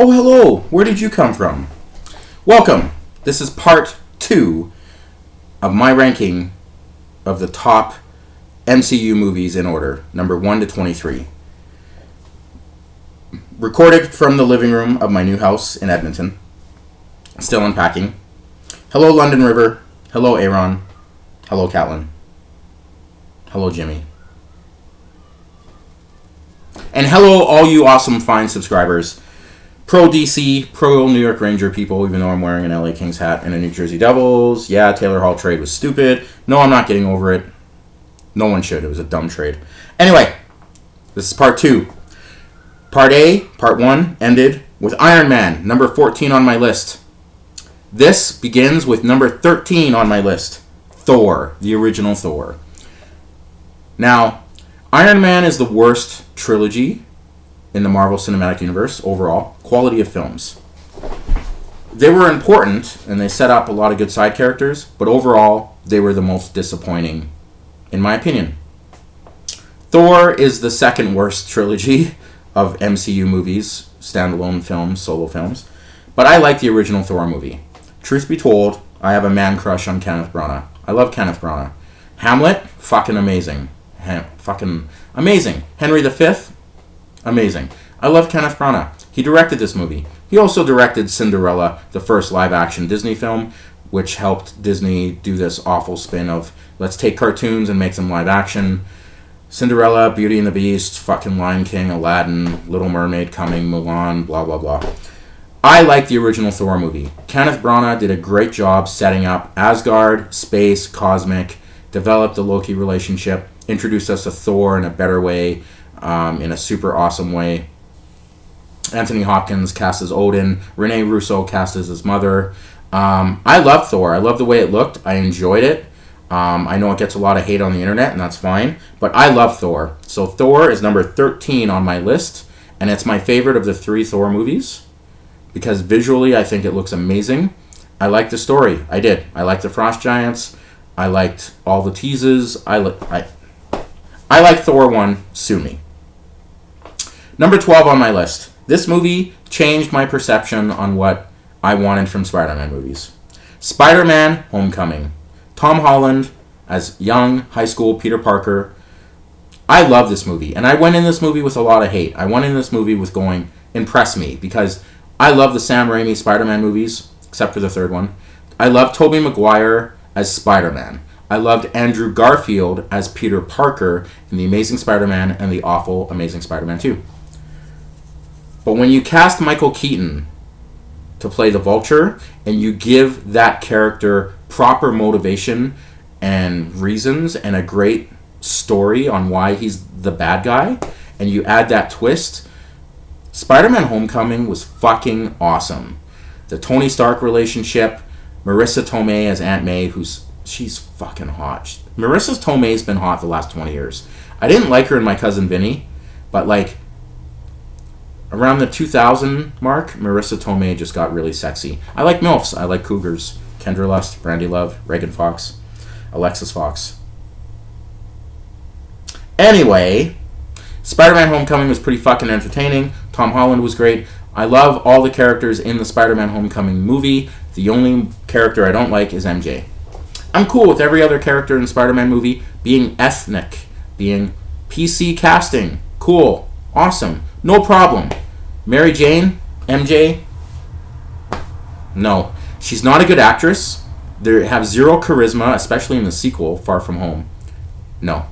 Oh, hello! Where did you come from? Welcome! This is part 2 of my ranking of the top MCU movies in order, number 1 to 23. Recorded from the living room of my new house in Edmonton. Still unpacking. Hello, London River. Hello, Aaron. Hello, Catlin. Hello, Jimmy. And hello, all you awesome, fine subscribers. Pro DC, pro New York Ranger people, even though I'm wearing an LA Kings hat and a New Jersey Devils. Yeah, Taylor Hall trade was stupid. No, I'm not getting over it. No one should. It was a dumb trade. Anyway, this is part 2. Part A, part 1, ended with Iron Man, number 14 on my list. This begins with number 13 on my list. Thor, the original Thor. Now, Iron Man is the worst trilogy in the Marvel Cinematic Universe overall. Quality of films. They were important, and they set up a lot of good side characters, but overall, they were the most disappointing, in my opinion. Thor is the second worst trilogy of MCU movies, standalone films, solo films, but I like the original Thor movie. Truth be told, I have a man crush on Kenneth Branagh. I love Kenneth Branagh. Hamlet, fucking amazing. Fucking amazing. Henry V, amazing. I love Kenneth Branagh. He directed this movie. He also directed Cinderella, the first live-action Disney film, which helped Disney do this awful spin of, let's take cartoons and make them live-action. Cinderella, Beauty and the Beast, fucking Lion King, Aladdin, Little Mermaid coming, Mulan, blah, blah, blah. I like the original Thor movie. Kenneth Branagh did a great job setting up Asgard, space, cosmic, developed the Loki relationship, introduced us to Thor in a better way, in a super awesome way. Anthony Hopkins cast as Odin. Rene Russo cast as his mother. I love Thor. I love the way it looked. I enjoyed it. I know it gets a lot of hate on the internet, and that's fine. But I love Thor. So Thor is number 13 on my list, and it's my favorite of the 3 Thor movies because visually I think it looks amazing. I like the story. I did. I liked the Frost Giants. I liked all the teases. I like Thor 1. Sue me. Number 12 on my list. This movie changed my perception on what I wanted from Spider-Man movies. Spider-Man Homecoming. Tom Holland as young high school Peter Parker. I love this movie. And I went in this movie with a lot of hate. I went in this movie with going, impress me. Because I love the Sam Raimi Spider-Man movies, except for the third one. I love Tobey Maguire as Spider-Man. I loved Andrew Garfield as Peter Parker in The Amazing Spider-Man and The Awful Amazing Spider-Man 2. But when you cast Michael Keaton to play the Vulture and you give that character proper motivation and reasons and a great story on why he's the bad guy and you add that twist, Spider-Man Homecoming was fucking awesome. The Tony Stark relationship, Marissa Tomei as Aunt May, she's fucking hot. Marissa Tomei's been hot the last 20 years. I didn't like her in My Cousin Vinny, but like around the 2000 mark, Marissa Tomei just got really sexy. I like MILFs. I like cougars. Kendra Lust, Brandy Love, Reagan Fox, Alexis Fox. Anyway, Spider-Man Homecoming was pretty fucking entertaining. Tom Holland was great. I love all the characters in the Spider-Man Homecoming movie. The only character I don't like is MJ. I'm cool with every other character in the Spider-Man movie being ethnic, being PC casting. Cool. Awesome. No problem. Mary Jane? MJ? No. She's not a good actress. They have zero charisma, especially in the sequel, Far From Home. No.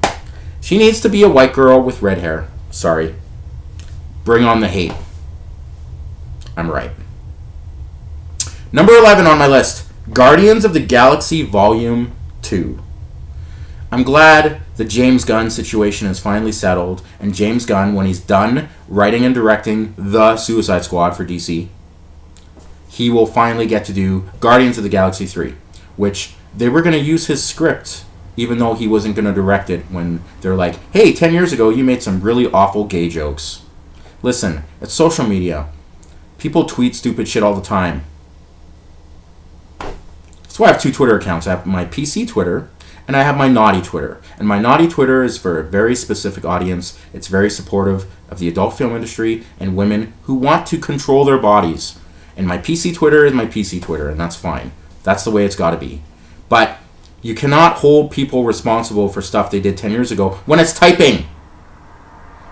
She needs to be a white girl with red hair. Sorry. Bring on the hate. I'm right. Number 11 on my list. Guardians of the Galaxy Volume 2. I'm glad the James Gunn situation is finally settled, and James Gunn, when he's done writing and directing The Suicide Squad for DC, he will finally get to do Guardians of the Galaxy 3, which they were going to use his script, even though he wasn't going to direct it, when they're like, hey, 10 years ago you made some really awful gay jokes. Listen, it's social media. People tweet stupid shit all the time. That's why I have 2 Twitter accounts. I have my PC Twitter, and I have my naughty Twitter. And my naughty Twitter is for a very specific audience. It's very supportive of the adult film industry and women who want to control their bodies. And my PC Twitter is my PC Twitter, and that's fine. That's the way it's got to be. But you cannot hold people responsible for stuff they did 10 years ago when it's typing.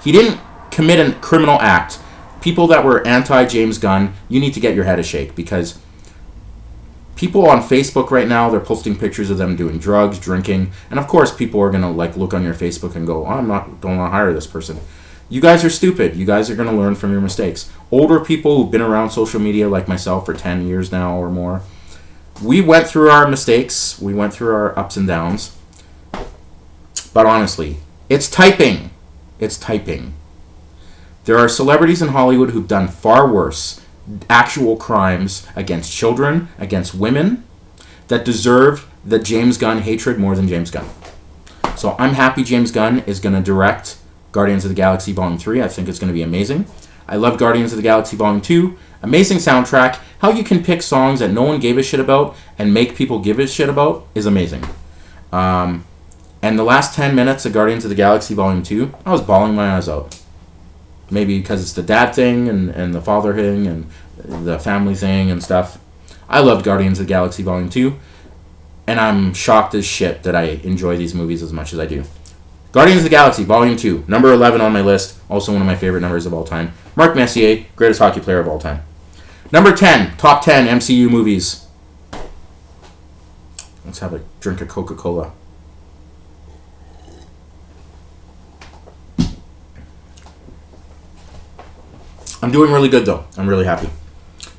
He didn't commit a criminal act. People that were anti-James Gunn, you need to get your head a shake, because people on Facebook right now, they're posting pictures of them doing drugs, drinking, and of course people are going to like look on your Facebook and go, oh, don't want to hire this person. You guys are stupid. You guys are going to learn from your mistakes. Older people who've been around social media like myself for 10 years now or more, we went through our mistakes. We went through our ups and downs. But honestly, it's typing. It's typing. There are celebrities in Hollywood who've done far worse actual crimes against children, against women, that deserve the James Gunn hatred more than James Gunn. So I'm happy James Gunn is going to direct Guardians of the Galaxy Volume 3. I think it's going to be amazing. I love Guardians of the Galaxy Volume 2. Amazing soundtrack. How you can pick songs that no one gave a shit about and make people give a shit about is amazing. And the last 10 minutes of Guardians of the Galaxy Volume 2, I was bawling my eyes out. Maybe because it's the dad thing and the father thing and the family thing and stuff. I loved Guardians of the Galaxy Volume 2. And I'm shocked as shit that I enjoy these movies as much as I do. Guardians of the Galaxy Volume 2. Number 11 on my list. Also one of my favorite numbers of all time. Mark Messier, greatest hockey player of all time. Number 10. Top 10 MCU movies. Let's have a drink of Coca-Cola. I'm doing really good, though. I'm really happy.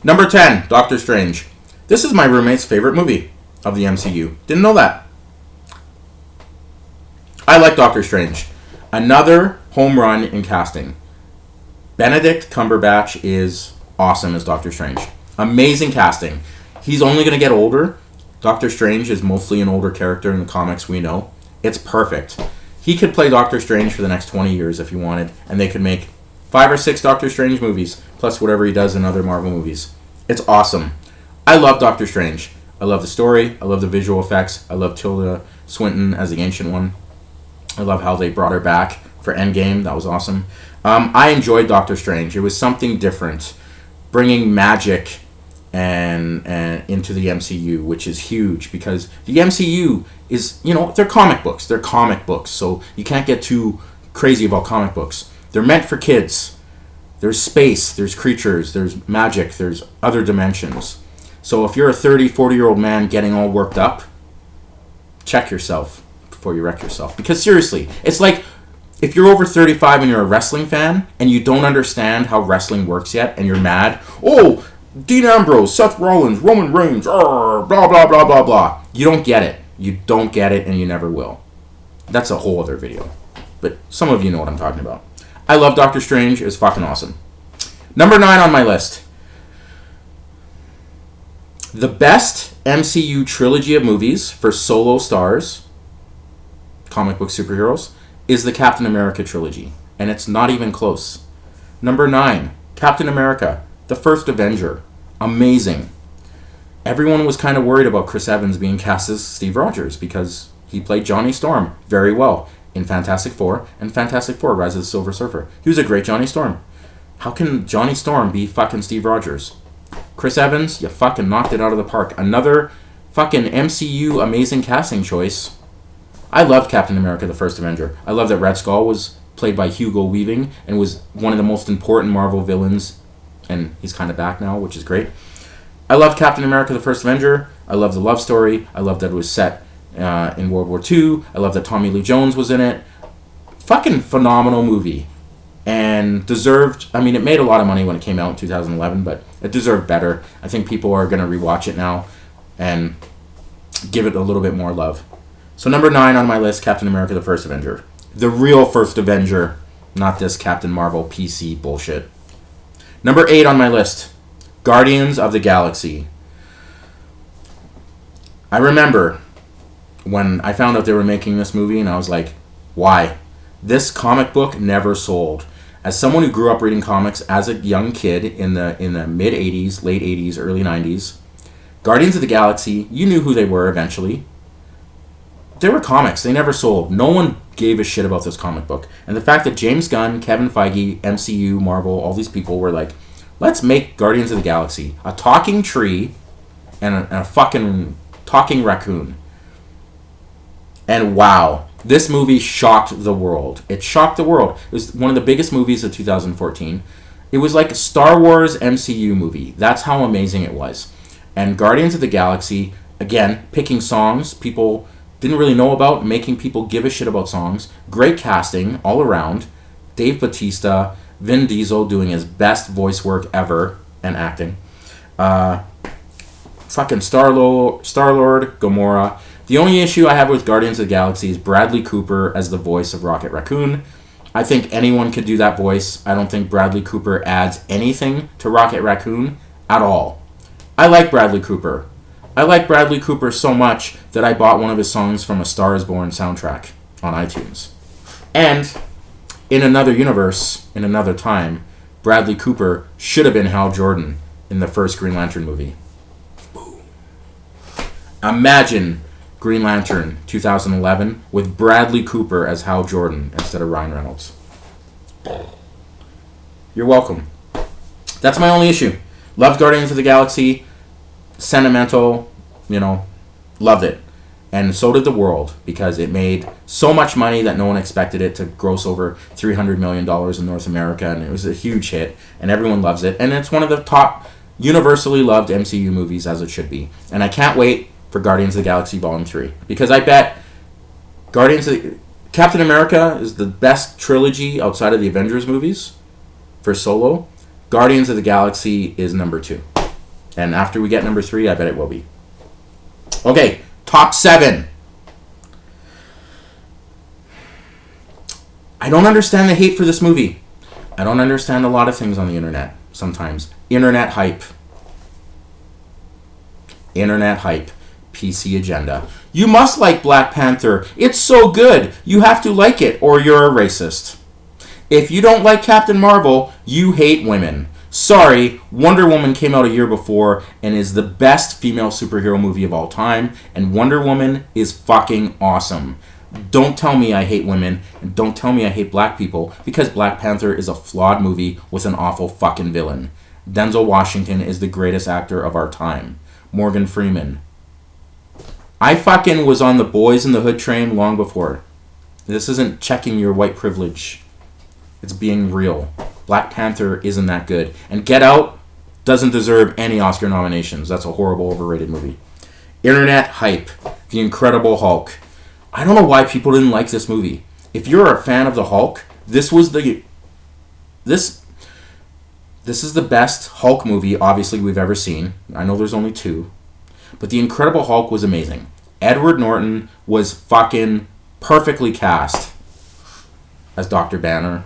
Number 10, Doctor Strange. This is my roommate's favorite movie of the MCU. Didn't know that. I like Doctor Strange. Another home run in casting. Benedict Cumberbatch is awesome as Doctor Strange. Amazing casting. He's only going to get older. Doctor Strange is mostly an older character in the comics we know. It's perfect. He could play Doctor Strange for the next 20 years if he wanted, and they could make 5 or 6 Doctor Strange movies, plus whatever he does in other Marvel movies. It's awesome. I love Doctor Strange. I love the story. I love the visual effects. I love Tilda Swinton as the Ancient One. I love how they brought her back for Endgame. That was awesome. I enjoyed Doctor Strange. It was something different, bringing magic and into the MCU, which is huge because the MCU is, they're comic books. They're comic books, so you can't get too crazy about comic books. They're meant for kids. There's space, there's creatures, there's magic, there's other dimensions. So if you're a 30, 40-year-old man getting all worked up, check yourself before you wreck yourself. Because seriously, it's like if you're over 35 and you're a wrestling fan and you don't understand how wrestling works yet and you're mad, oh, Dean Ambrose, Seth Rollins, Roman Reigns, blah, blah, blah, blah, blah. You don't get it. You don't get it and you never will. That's a whole other video. But some of you know what I'm talking about. I love Doctor Strange. It was fucking awesome. Number 9 on my list. The best MCU trilogy of movies for solo stars, comic book superheroes, is the Captain America trilogy. And it's not even close. Number 9, Captain America, the First Avenger. Amazing. Everyone was kind of worried about Chris Evans being cast as Steve Rogers because he played Johnny Storm very well in Fantastic Four and Fantastic Four Rise of the Silver Surfer. He was a great Johnny Storm. How can Johnny Storm be fucking Steve Rogers? Chris Evans, you fucking knocked it out of the park. Another fucking MCU amazing casting choice. I loved Captain America, the First Avenger. I love that Red Skull was played by Hugo Weaving and was one of the most important Marvel villains, and he's kind of back now, which is great. I love Captain America, the First Avenger. I love the love story. I love that it was set in World War II. I love that Tommy Lee Jones was in it. Fucking phenomenal movie. And deserved, it made a lot of money when it came out in 2011, but it deserved better. I think people are going to rewatch it now and give it a little bit more love. So number 9 on my list, Captain America, the First Avenger. The real First Avenger, not this Captain Marvel PC bullshit. Number 8 on my list, Guardians of the Galaxy. I remember when I found out they were making this movie and I was like, why? This comic book never sold. As someone who grew up reading comics as a young kid in the mid 80s, late 80s, early 90s, Guardians of the Galaxy, you knew who they were eventually. They were comics. They never sold. No one gave a shit about this comic book. And the fact that James Gunn, Kevin Feige, MCU, Marvel, all these people were like, let's make Guardians of the Galaxy a talking tree and a fucking talking raccoon. And wow, this movie shocked the world. It shocked the world. It was one of the biggest movies of 2014. It was like a Star Wars MCU movie. That's how amazing it was. And Guardians of the Galaxy, again, picking songs people didn't really know about, making people give a shit about songs. Great casting all around. Dave Bautista, Vin Diesel doing his best voice work ever, and acting. Fucking Star-Lord, Gamora. The only issue I have with Guardians of the Galaxy is Bradley Cooper as the voice of Rocket Raccoon. I think anyone could do that voice. I don't think Bradley Cooper adds anything to Rocket Raccoon at all. I like Bradley Cooper. I like Bradley Cooper so much that I bought one of his songs from A Star Is Born soundtrack on iTunes. And in another universe, in another time, Bradley Cooper should have been Hal Jordan in the first Green Lantern movie. Boom. Imagine Green Lantern 2011 with Bradley Cooper as Hal Jordan instead of Ryan Reynolds. You're welcome. That's my only issue. Loved Guardians of the Galaxy. Sentimental, loved it. And so did the world, because it made so much money that no one expected it to gross over $300 million in North America, and it was a huge hit, and everyone loves it. And it's one of the top universally loved MCU movies, as it should be. And I can't wait for Guardians of the Galaxy Volume 3, because I bet Captain America is the best trilogy outside of the Avengers movies for solo. Guardians of the Galaxy is number 2. And after we get number 3, I bet it will be. Okay, top 7. I don't understand the hate for this movie. I don't understand a lot of things on the internet sometimes. Internet hype. PC agenda. You must like Black Panther. It's so good. You have to like it, or you're a racist. If you don't like Captain Marvel, you hate women. Sorry, Wonder Woman came out a year before and is the best female superhero movie of all time, and Wonder Woman is fucking awesome. Don't tell me I hate women, and don't tell me I hate black people, because Black Panther is a flawed movie with an awful fucking villain. Denzel Washington is the greatest actor of our time. Morgan Freeman. I fucking was on the Boys in the Hood train long before. This isn't checking your white privilege. It's being real. Black Panther isn't that good. And Get Out doesn't deserve any Oscar nominations. That's a horrible, overrated movie. Internet hype. The Incredible Hulk. I don't know why people didn't like this movie. If you're a fan of the Hulk, this is the best Hulk movie, obviously, we've ever seen. I know there's only 2. But The Incredible Hulk was amazing. Edward Norton was fucking perfectly cast as Dr. Banner.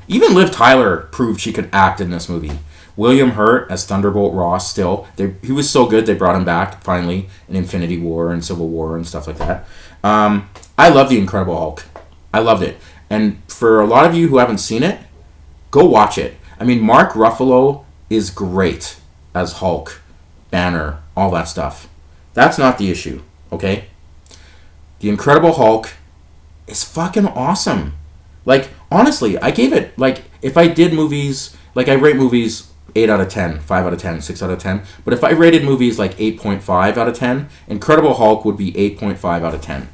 Even Liv Tyler proved she could act in this movie. William Hurt as Thunderbolt Ross still. He was so good they brought him back, finally, in Infinity War and Civil War and stuff like that. I love The Incredible Hulk. I loved it. And for a lot of you who haven't seen it, go watch it. I mean, Mark Ruffalo is great as Hulk, Banner, all that stuff. That's not the issue, okay? The Incredible Hulk is fucking awesome. Like, honestly, I gave it, like, if I did movies, like, I rate movies 8 out of 10, 5 out of 10, 6 out of 10. But if I rated movies like 8.5 out of 10, Incredible Hulk would be 8.5 out of 10.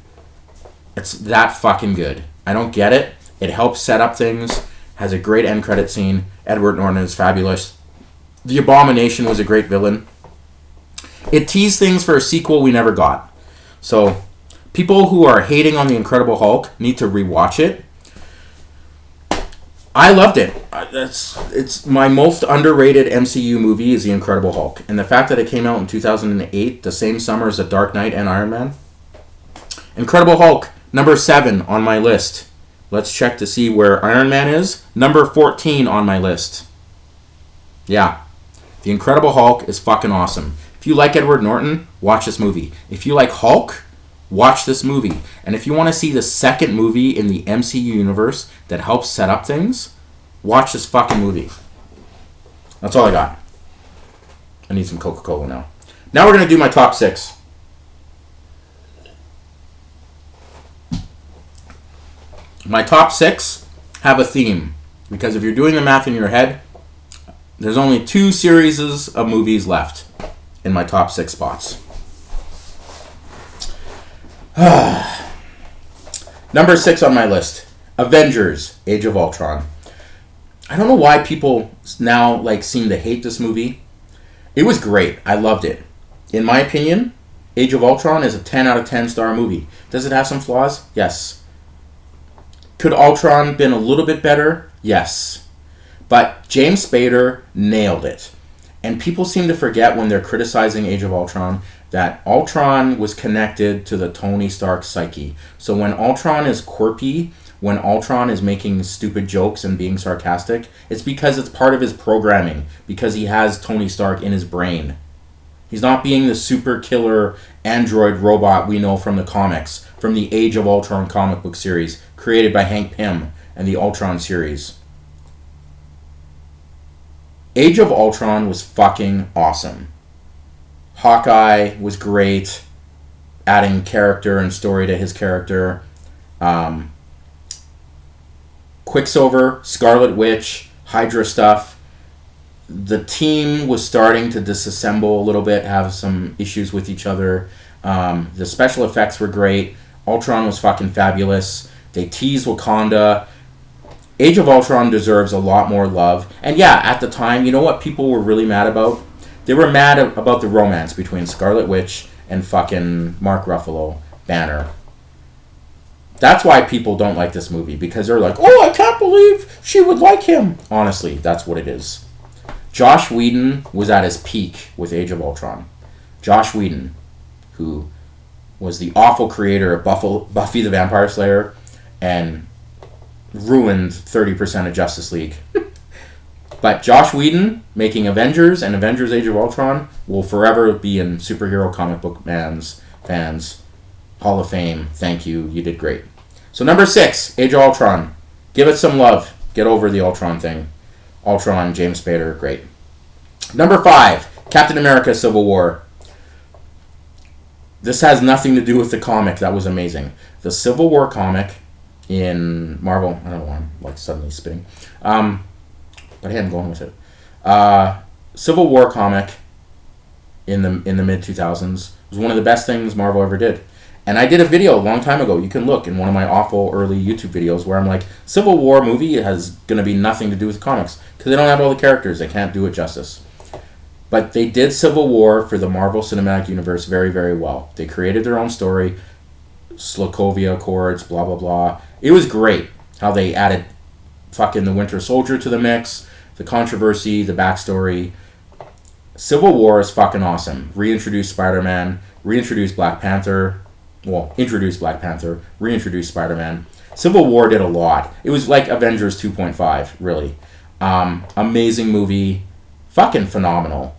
It's that fucking good. I don't get it. It helps set up things. Has a great end credit scene. Edward Norton is fabulous. The Abomination was a great villain. It teased things for a sequel we never got. So, people who are hating on The Incredible Hulk need to rewatch it. I loved it. It's my most underrated MCU movie is The Incredible Hulk. And the fact that it came out in 2008, the same summer as The Dark Knight and Iron Man. Incredible Hulk, number 7 on my list. Let's check to see where Iron Man is. Number 14 on my list. Yeah. The Incredible Hulk is fucking awesome. If you like Edward Norton, watch this movie. If you like Hulk, watch this movie. And if you want to see the second movie in the MCU universe that helps set up things, watch this fucking movie. That's all I got. I need some Coca-Cola now. Now we're going to do my top 6. My top 6 have a theme. Because if you're doing the math in your head, there's only 2 series of movies left in my top 6 spots. Number 6 on my list, Avengers: Age of Ultron. I don't know why people now seem to hate this movie. It was great. I loved it. In my opinion, Age of Ultron is a 10 out of 10 star movie. Does it have some flaws? Yes. Could Ultron been a little bit better? Yes. But James Spader nailed it. And people seem to forget when they're criticizing Age of Ultron that Ultron was connected to the Tony Stark psyche. So when Ultron is quirky, when Ultron is making stupid jokes and being sarcastic, it's because it's part of his programming, because he has Tony Stark in his brain. He's not being the super killer android robot we know from the comics, from the Age of Ultron comic book series, created by Hank Pym and the Ultron series. Age of Ultron was fucking awesome. Hawkeye was great, adding character and story to his character. Quicksilver, Scarlet Witch, Hydra stuff. The team was starting to disassemble a little bit, have some issues with each other. The special effects were great. Ultron was fucking fabulous. They teased Wakanda. Age of Ultron deserves a lot more love. And yeah, at the time, you know what people were really mad about? They were mad about the romance between Scarlet Witch and fucking Mark Ruffalo, Banner. That's why people don't like this movie, because they're like, oh, I can't believe she would like him. Honestly, that's what it is. Joss Whedon was at his peak with Age of Ultron. Joss Whedon, who was the awful creator of Buffy the Vampire Slayer and ruined 30% of Justice League. But Joss Whedon making Avengers and Avengers Age of Ultron will forever be in superhero comic book fans Hall of Fame. Thank you. You did great. So number 6, Age of Ultron. Give it some love. Get over the Ultron thing. Ultron, James Spader, great. Number 5, Captain America: Civil War. This has nothing to do with the comic. That was amazing. The Civil War comic in Marvel. I don't know why I'm suddenly spitting. But hey, I'm going with it. Civil War comic in the mid 2000s was one of the best things Marvel ever did. And I did a video a long time ago. You can look in one of my awful early YouTube videos where I'm like, Civil War movie has going to be nothing to do with comics because they don't have all the characters. They can't do it justice. But they did Civil War for the Marvel Cinematic Universe very, very well. They created their own story, Sokovia Accords, blah, blah, blah. It was great how they added fucking the Winter Soldier to the mix, the controversy, the backstory. Civil War is fucking awesome. Reintroduced Spider-Man, reintroduced Black Panther. Well, introduced Black Panther, reintroduced Spider-Man. Civil War did a lot. It was like Avengers 2.5, really. Amazing movie. Fucking phenomenal.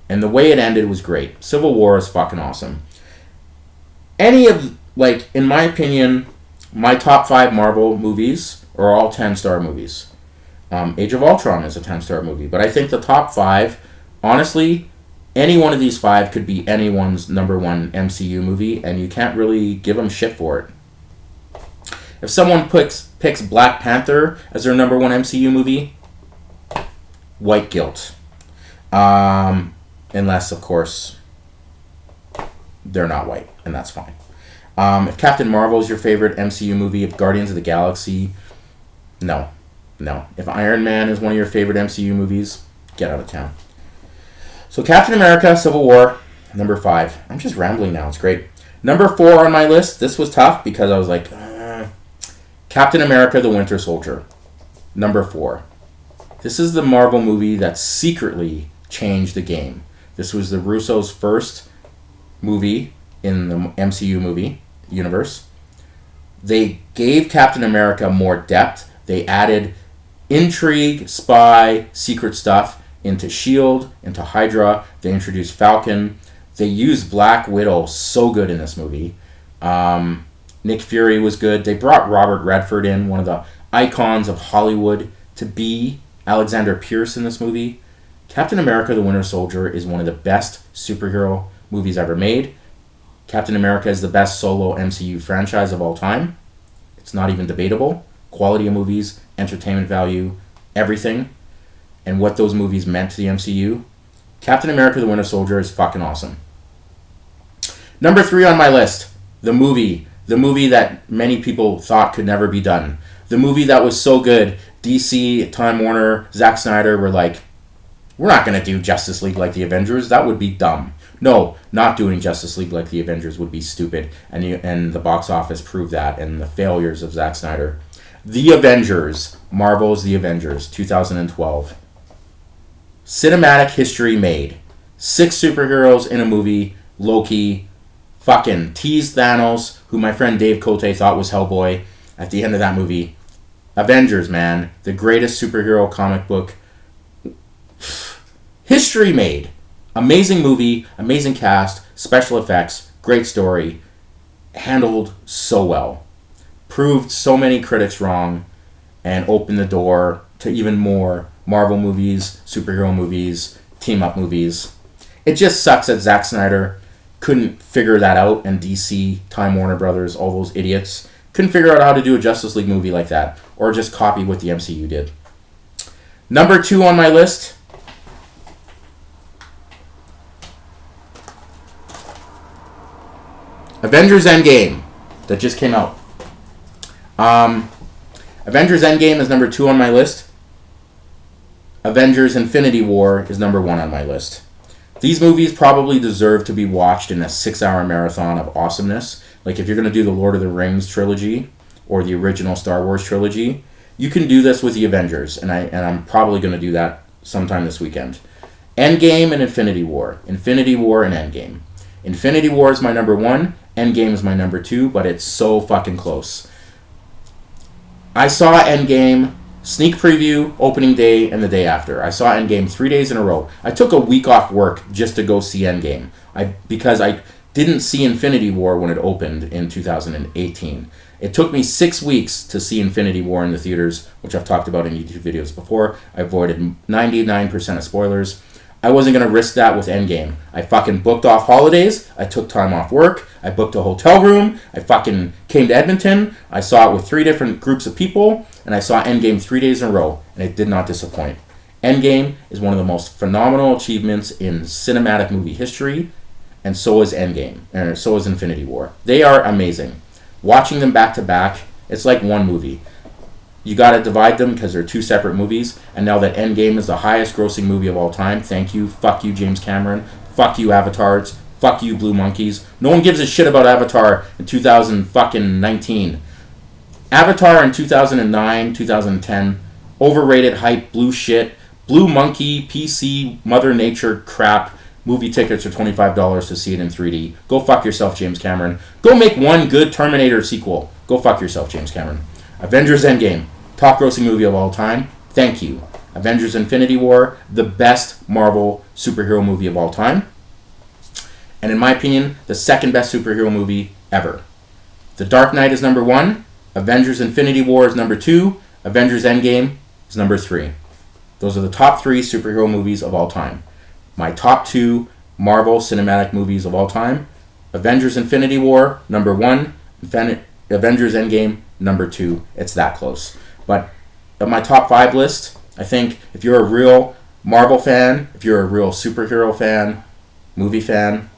And the way it ended was great. Civil War is fucking awesome. Any of, in my opinion, my top 5 Marvel movies are all 10-star movies. Age of Ultron is a 10-star movie. But I think the top 5, honestly, any one of these 5 could be anyone's number 1 MCU movie, and you can't really give them shit for it. If someone picks Black Panther as their number 1 MCU movie, white guilt. Unless, of course, they're not white, and that's fine. If Captain Marvel is your favorite MCU movie, if Guardians of the Galaxy, no. If Iron Man is one of your favorite MCU movies, get out of town. So Captain America: Civil War, number 5. I'm just rambling now. It's great. Number 4 on my list. This was tough because I was like, Captain America: The Winter Soldier. Number 4. This is the Marvel movie that secretly changed the game. This was the Russo's first movie in the MCU movie universe. They gave Captain America more depth. They added intrigue, spy, secret stuff into S.H.I.E.L.D., into Hydra. They introduced Falcon. They used Black Widow so good in this movie. Nick Fury was good. They brought Robert Redford in, one of the icons of Hollywood, to be Alexander Pierce in this movie. Captain America: The Winter Soldier is one of the best superhero movies ever made. Captain America is the best solo MCU franchise of all time. It's not even debatable. Quality of movies, entertainment value, everything, and what those movies meant to the MCU. Captain America the Winter Soldier is fucking awesome. Number 3 on my list, the movie that many people thought could never be done. The movie that was so good, DC, Time Warner, Zack Snyder were like, we're not going to do Justice League like the Avengers. That would be dumb. No, not doing Justice League like the Avengers would be stupid. And the box office proved that, and the failures of Zack Snyder. The Avengers, Marvel's The Avengers, 2012. Cinematic history made. 6 superheroes in a movie. Loki fucking teased Thanos, who my friend Dave Cote thought was Hellboy, at the end of that movie. Avengers, man. The greatest superhero comic book history made. Amazing movie, amazing cast, special effects, great story. Handled so well. Proved so many critics wrong and opened the door to even more Marvel movies, superhero movies, team-up movies. It just sucks that Zack Snyder couldn't figure that out, and DC, Time Warner Brothers, all those idiots, couldn't figure out how to do a Justice League movie like that, or just copy what the MCU did. Number 2 on my list, Avengers Endgame, that just came out. Avengers Endgame is number 2 on my list. Avengers Infinity War is number 1 on my list. These movies probably deserve to be watched in a 6-hour marathon of awesomeness. Like if you're going to do the Lord of the Rings trilogy or the original Star Wars trilogy, you can do this with the Avengers, and I'm probably going to do that sometime this weekend. Endgame and Infinity War. Infinity War and Endgame. Infinity War is my number 1. Endgame is my number 2, but it's so fucking close. I saw Endgame sneak preview, opening day, and the day after. I saw Endgame 3 days in a row. I took a week off work just to go see Endgame. Because I didn't see Infinity War when it opened in 2018. It took me 6 weeks to see Infinity War in the theaters, which I've talked about in YouTube videos before. I avoided 99% of spoilers. I wasn't going to risk that with Endgame. I fucking booked off holidays. I took time off work. I booked a hotel room. I fucking came to Edmonton. I saw it with 3 different groups of people. And I saw Endgame 3 days in a row. And it did not disappoint. Endgame is one of the most phenomenal achievements in cinematic movie history. And so is Endgame. And so is Infinity War. They are amazing. Watching them back to back, it's like one movie. You gotta divide them because they're 2 separate movies. And now that Endgame is the highest grossing movie of all time, thank you. Fuck you, James Cameron. Fuck you, Avatars. Fuck you, Blue Monkeys. No one gives a shit about Avatar in 2019. Avatar in 2009, 2010. Overrated hype, blue shit. Blue Monkey, PC, Mother Nature crap. Movie tickets are $25 to see it in 3D. Go fuck yourself, James Cameron. Go make one good Terminator sequel. Go fuck yourself, James Cameron. Avengers Endgame. Top grossing movie of all time. Thank you. Avengers Infinity War, the best Marvel superhero movie of all time. And in my opinion, the second best superhero movie ever. The Dark Knight is number 1. Avengers Infinity War is number 2. Avengers Endgame is number 3. Those are the top 3 superhero movies of all time. My top 2 Marvel cinematic movies of all time. Avengers Infinity War, number 1. Avengers Endgame, number 2. It's that close. But on my top 5 list, I think if you're a real Marvel fan, if you're a real superhero fan, movie fan,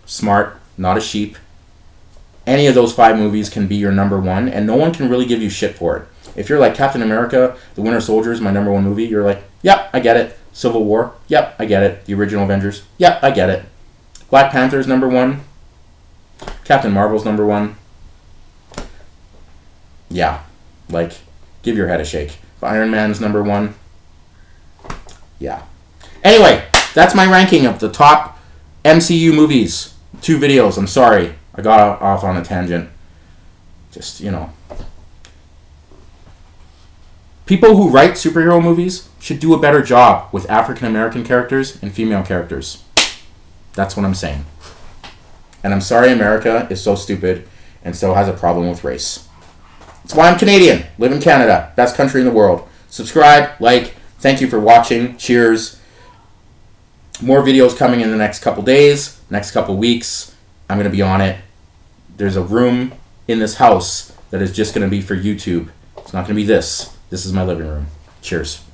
smart, not a sheep, any of those 5 movies can be your number 1, and no one can really give you shit for it. If you're like Captain America, The Winter Soldier is my number 1 movie, you're like, yep, I get it. Civil War, yep, I get it. The original Avengers, yep, I get it. Black Panther's number 1. Captain Marvel's number 1. Yeah, like, give your head a shake. If Iron Man's number 1, yeah. Anyway, that's my ranking of the top MCU movies. 2 videos, I'm sorry. I got off on a tangent. Just, people who write superhero movies should do a better job with African American characters and female characters. That's what I'm saying. And I'm sorry America is so stupid and so has a problem with race. That's why I'm Canadian. Live in Canada. Best country in the world. Subscribe, like. Thank you for watching. Cheers. More videos coming in the next couple days, next couple weeks. I'm going to be on it. There's a room in this house that is just going to be for YouTube. It's not going to be this. This is my living room. Cheers.